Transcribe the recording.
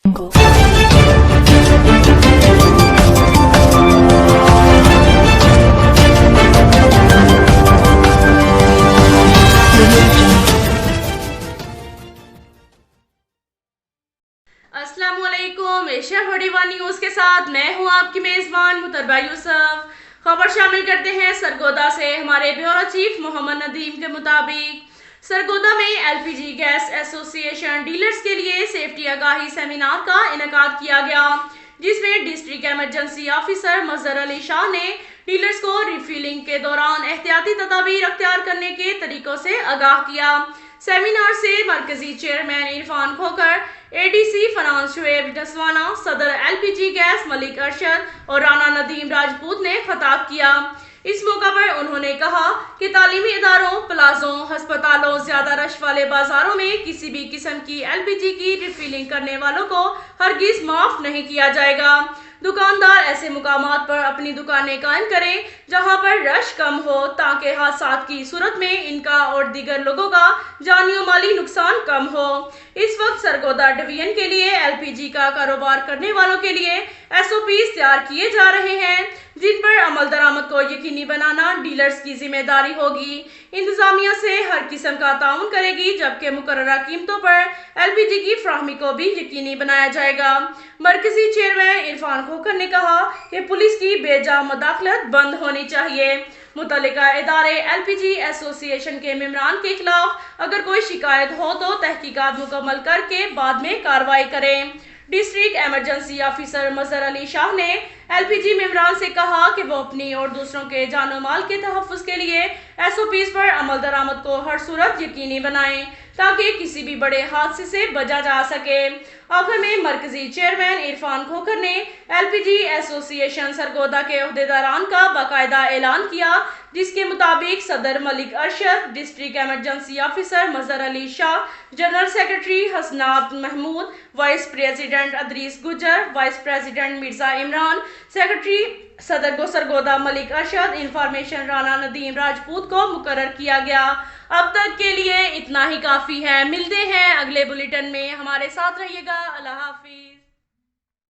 अस्सलाम वालेकुम। Asia 41 news के साथ मैं हूं आपकी मेज़बान मुतरबा यूसुफ। खबर शामिल करते हैं सरगोदा से। हमारे ब्यूरो चीफ मोहम्मद नदीम के मुताबिक सरगोदा में एलपीजी गैस एसोसिएशन डीलर्स के लिए सेफ्टी आगाही सेमिनार का इनेकाद किया गया, जिसमें district emergency officer Mazhar Ali Shah ने डीलर्स को रिफिलिंग के दौरान एहतियाती तदाबीर अख्तियार करने के तरीकों से आगाह किया। सेमिनार से मरकजी चेयरमैन इरफान खोकर, एडीसी फनान शुएब डसवाना, सदर एलपीजी गैस मलिक अरशद और राना नदीम राजपूत ने खिताब किया। इस मौका पर उन्होंने कहा कि तालीमी इदारों, प्लाजों, हस्पतालों, ज्यादा रश वाले बाजारों में किसी भी किस्म की एलपीजी की रिफिलिंग करने वालों को हरगिज माफ नहीं किया जाएगा। दुकानदार ऐसे मुकामात पर अपनी दुकानें कायम करें जहां पर रश कम हो, ताकि हादसात की सूरत में इनका और दीगर लोगों का जानी और माली नुकसान कम हो। इस वक्त सरगोदा डिवीजन के लिए एलपीजी का कारोबार करने वालों के लिए एसओपीज तैयार किए जा रहे हैं, जिन पर अमल दरामद को यकीनी बनाना डीलर्स की जिम्मेदारी होगी। इंतजामिया से हर किस्म का ताउन करेगी, जबकि मुकर्ररा कीमतों पर एलपीजी की फ्राहमी को भी यकीनी बनाया जाएगा। मरकजी चेयरमैन इरफान खोकर ने कहा कि पुलिस की बेजा मुदाखलत बंद होनी चाहिए। मुतल्लिका इदारे एलपीजी एसोसिएशन के मेंबरान के खिलाफ अगर कोई शिकायत हो तो तहकीकात मुकम्मल करके बाद में कार्रवाई करें। District emergency officer Mazhar Ali Shah ने एलपीजी मेंबरान से कहा कि वो अपनी और दूसरों के जानो माल के तहफ़्फ़ुज़ के लिए एसओपीज पर अमल दरामद को हर सूरत यकीनी बनाएं, ताकि किसी भी बड़े हादसे से बचा जा सके। आखिर में मरकजी चेयरमैन इरफान खोकर ने एलपीजी एसोसिएशन सरगोदा के अहदेदारान का बाकायदा ऐलान किया, जिसके मुताबिक सदर Malik Arshad, district emergency officer Mazhar Ali Shah, general secretary Hasnat Mahmood, vice president Idrees Gujjar, vice president Mirza Imran, secretary सदर सरगोदा मलिक अरशद, इंफॉर्मेशन राना नदीम राजपूत को मुकर्रर किया गया। अब तक के लिए इतना ही काफ़ी है। मिलते हैं अगले बुलेटिन में, हमारे साथ रहिएगा। अल्लाह हाफिज।